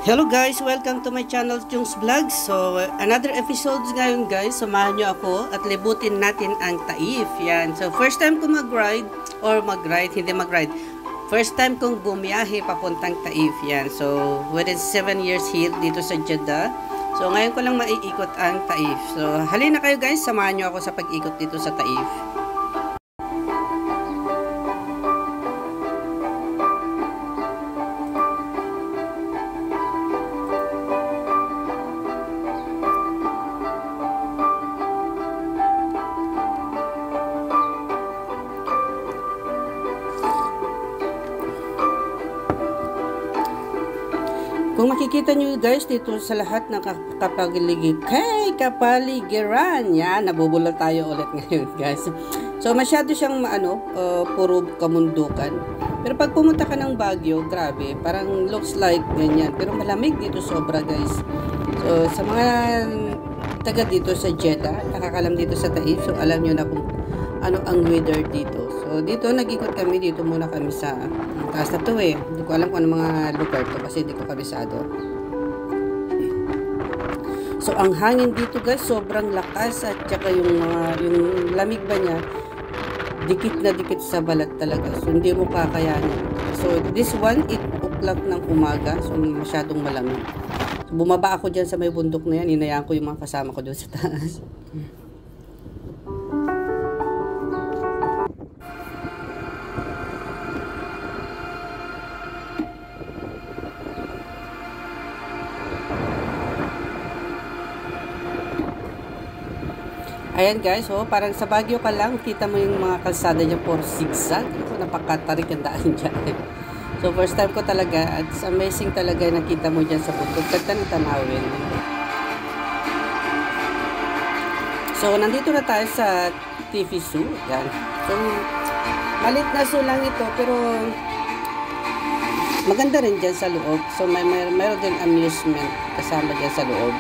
Hello guys! Welcome to my channel, Chung's Vlog. So, another episodes ngayon guys. Samahan nyo ako at libutin natin ang Taif. Yan. So, first time ko mag-ride hindi mag-ride. First time kong bumiyahe papuntang Taif. Yan. So, within 7 years here dito sa Jeddah. So, ngayon ko lang maiikot ang Taif. So, halina kayo guys. Samahan nyo ako sa pag-ikot dito sa Taif. Kung makikita nyo guys dito sa lahat ng kapaligiran, yan, nabubulol tayo ulit ngayon guys. So masyado siyang puro kamundukan. Pero pag pumunta ka ng Baguio, grabe, parang looks like ganyan. Pero malamig dito sobra guys. So sa mga taga dito sa Jeddah, nakakalam dito sa Taif, so alam nyo na kung ano ang weather dito. So dito nag-ikot kami, dito muna kami sa taas na to eh. Hindi ko alam kung ano mga lugar to kasi hindi ko kabisado. So ang hangin dito guys, sobrang lakas at saka yung lamig ba niya, dikit na dikit sa balat talaga. So hindi mo kakayanin. So this one, 8 o'clock ng umaga, so masyadong malamig. So, bumaba ako dyan sa may bundok na yan, hinayaan ko yung mga kasama ko doon sa taas. Ayan guys, parang sa Baguio ka lang, kita mo yung mga kalsada niya for zigzag. Napakatarik ang daan dyan. So first time ko talaga, at it's amazing talaga nakita mo dyan sa bundok. Ganda ng tanawin. So nandito na tayo sa Tifisu. Yan. So malit na sulang ito, pero maganda rin dyan sa loob. So mayroon din amusement kasama dyan sa loob.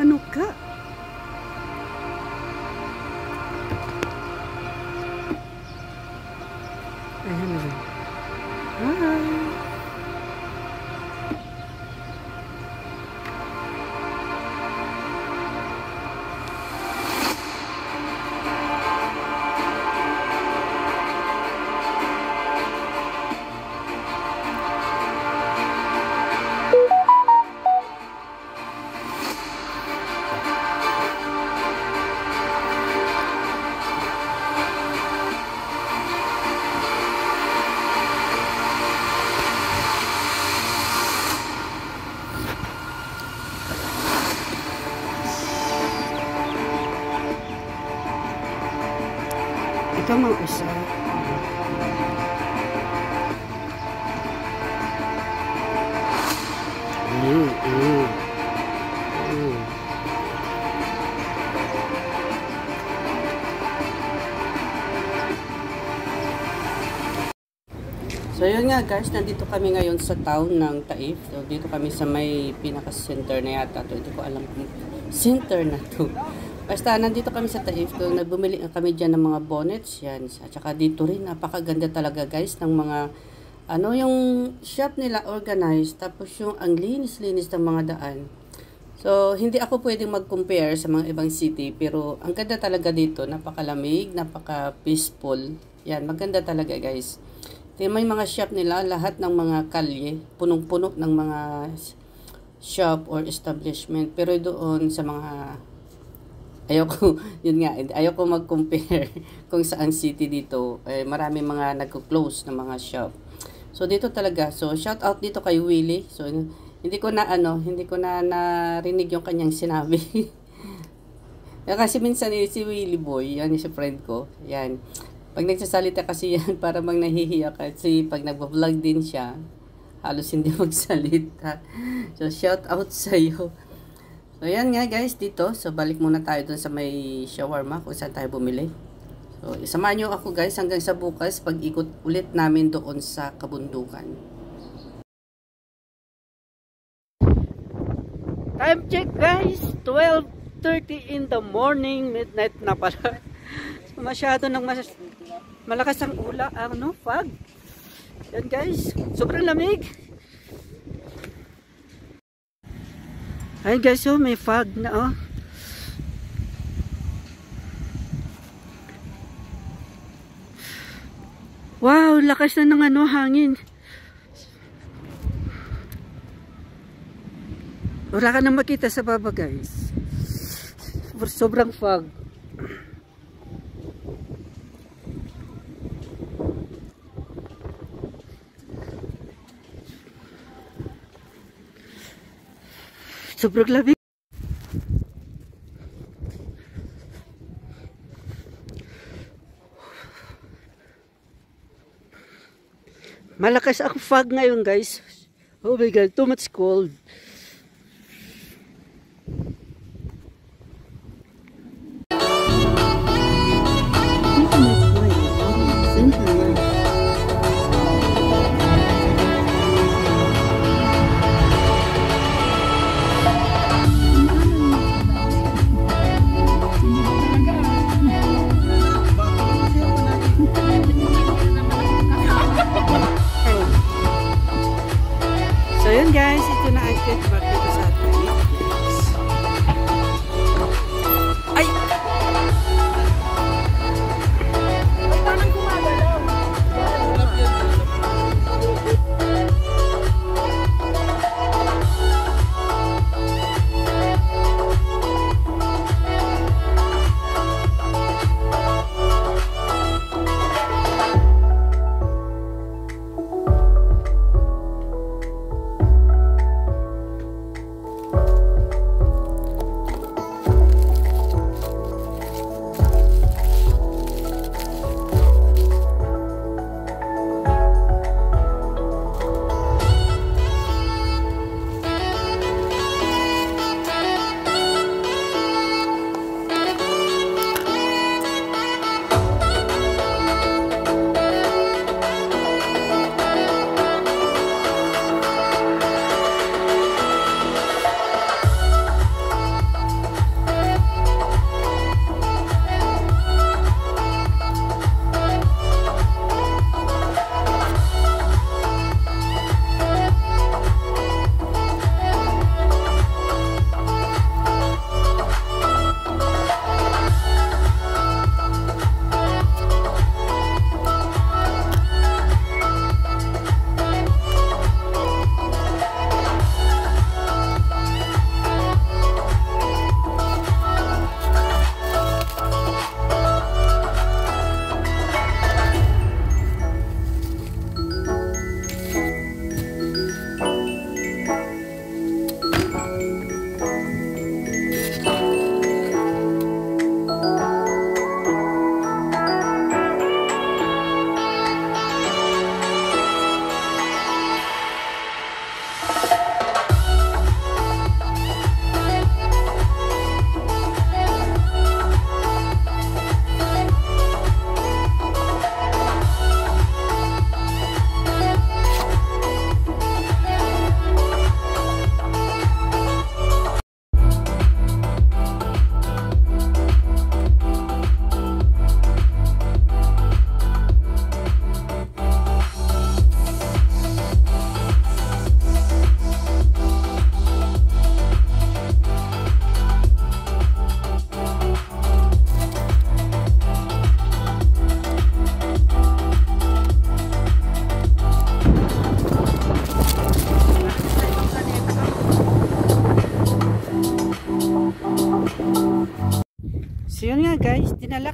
Ano ka? Ayan na. Hi! Come on, isa. So yun nga guys, nandito kami ngayon sa town ng Taif. So dito kami sa may pinaka-center na yata to. Hindi ko alam kung center na to. Basta nandito kami sa Taif. So nagbumili kami dyan ng mga bonnets. Yan. At saka dito rin, napakaganda talaga guys ng mga ano yung shop nila organized. Tapos yung ang linis-linis ng mga daan. So hindi ako pwedeng mag-compare sa mga ibang city. Pero ang ganda talaga dito. Napakalamig, napaka-peaceful. Yan, maganda talaga guys. May mga shop nila, lahat ng mga kalye, punong-puno ng mga shop or establishment. Pero doon sa mga, ayoko, yun nga, ayoko mag-compare kung saan city dito. Marami mga nagko-close ng mga shop. So dito talaga, so shout out dito kay Willie. So hindi ko na narinig yung kanyang sinabi. Kasi minsan si Willie Boy, yan si friend ko, yan. Pag nagsasalita kasi yan, para bang nahihiya kasi pag nagbablog din siya, halos hindi magsalita. So, shout out sa'yo. So, yan nga guys dito. So, balik muna tayo dun sa may shawarma kung saan tayo bumili. So, isamahan nyo ako guys hanggang sa bukas pag-ikot ulit namin doon sa kabundukan. Time check guys, 12:30 in the morning, midnight na pala. So, masyado nang malakas ang fog. Yan guys, sobrang lamig. Ayun guys, oh, may fog na oh. Wow, lakas na ng hangin. Wala ka nang makita sa baba guys. Sobrang fog. Sobrang lamig. Malakas ang fog ngayon guys. Oh my god, too much cold. So yun guys, ito na ang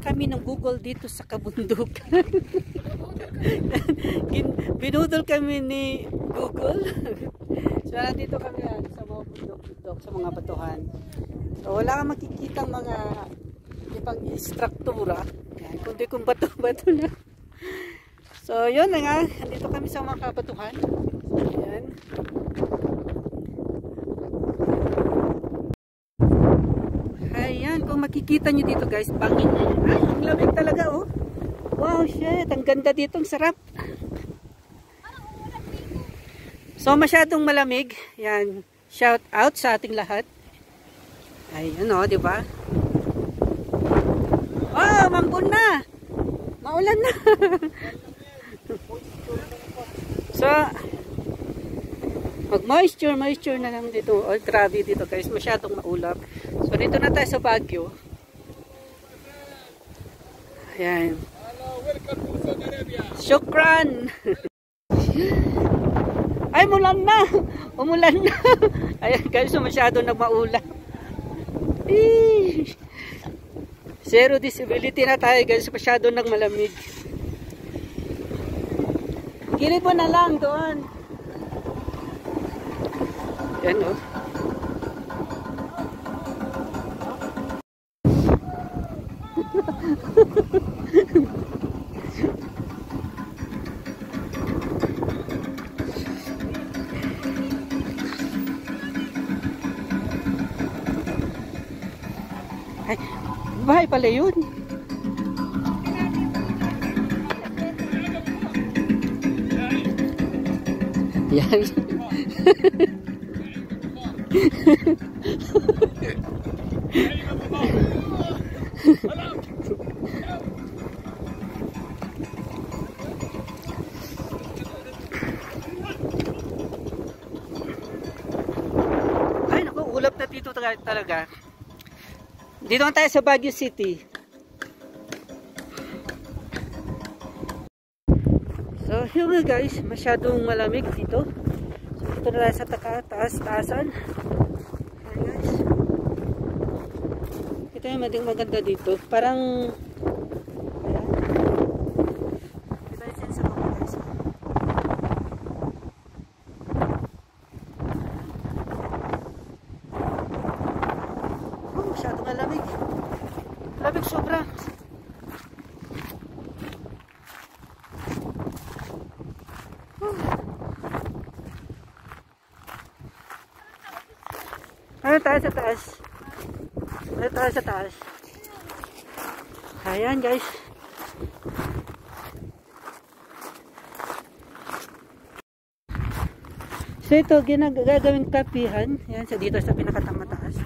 kami ng Google dito sa kabundukan. Binudol kami ni Google. So nandito kami sa mga bundok-bundok, sa mga batuhan. So wala kang makikitang mga ibang struktura. Yan, kundi kung bato-bato na. So yun na nga, nandito kami sa mga kabatuhan. Ayan. Ayan, kung makikita nyo dito guys, bangin. Ay, ang lamig talaga oh. Wow, shit, ang ganda dito, ang sarap. So masyadong malamig. Yan, shout out sa ating lahat. Ayan oh, di ba? Oh, mambun na. Maulan na. So mag-moisture na lang dito. Oh, grabe dito guys, masyadong maulap. So dito na tayo sa Baguio. Ayan. Shukran. Ay, umulan na. Umulan na. Ayan guys, so masyado nagmaulap. Zero visibility na tayo guys, masyado nagmalamig. Gilid mo na lang doon. Yan o. Ay, bahay pala yun. Yan. Ay, naku, ulap na dito talaga. Dito na tayo sa Baguio City. So, yun nga guys, masyadong malamig dito. So, dito na tayo sa taas-taasan. Ayan guys. Ito yung maganda dito. Parang, ayan. Ito yung sense ako guys. Oh, masyadong malamig. Malamig sobra. Ano tayo sa taas? Ano tayo sa taas? Ayan guys. So ito, gagawing kapihan. Ayan, sa dito sa pinakatamataas.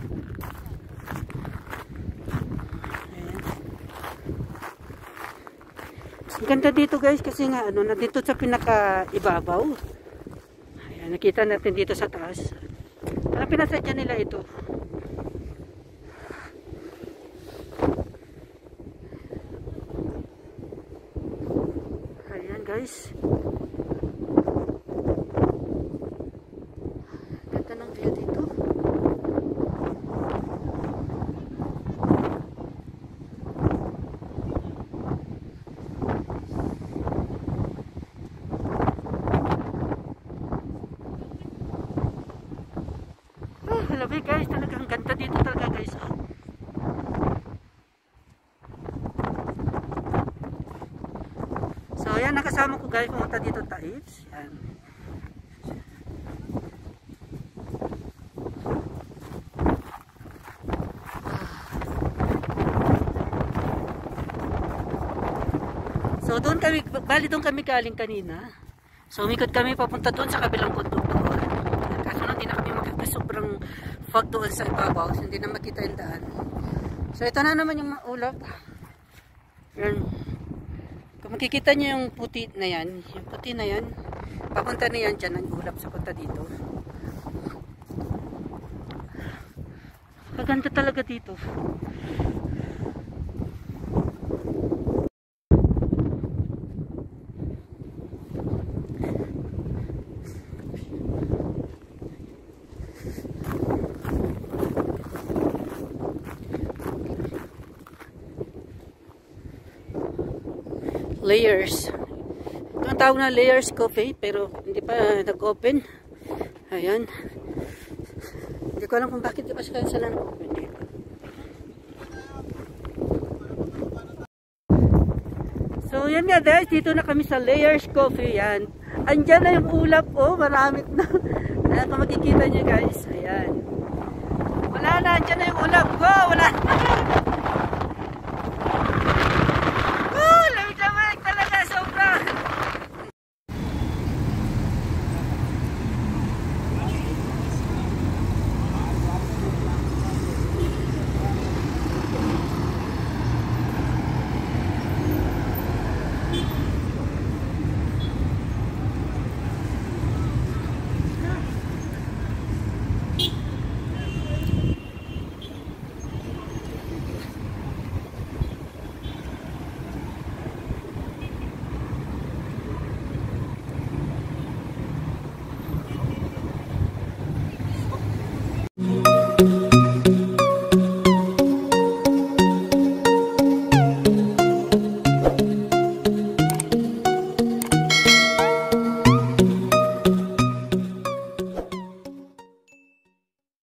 Ayan. Ang ganda dito guys kasi nga ano, nandito sa pinaka-ibabaw. Ayan, nakita natin dito sa taas. Parang pinasadya nila ito. Ayan guys. Ganda ng view dito. Grabe guys, talagang ganda dito talaga guys. So yan, nakasama ko guys pumunta dito Taibs. Yan. So doon kami, bali doon kami galing kanina. So umikot kami papunta doon sa kabilang bundok doon. Kaso lang hindi na kami makita, sobrang fog doon sa ibabaw, hindi na makita yung daan. So ito na naman yung ulap. Yan. Kung makikita nyo yung puti na yan, papunta na yan dyan ang ulap sa punta dito. Kaganda talaga dito. Layers. Ito ang tawag na Layers Coffee, pero hindi pa nag-open. Ayan. Hindi ko alam kung bakit di pa sila nag-open dito. So yan nga guys, dito na kami sa Layers Coffee. Yan. Andyan na yung ulap. Oh, marami na. Ayan, kung makikita nyo guys. Ayan. Wala na, andyan na yung ulap. Go, wala na.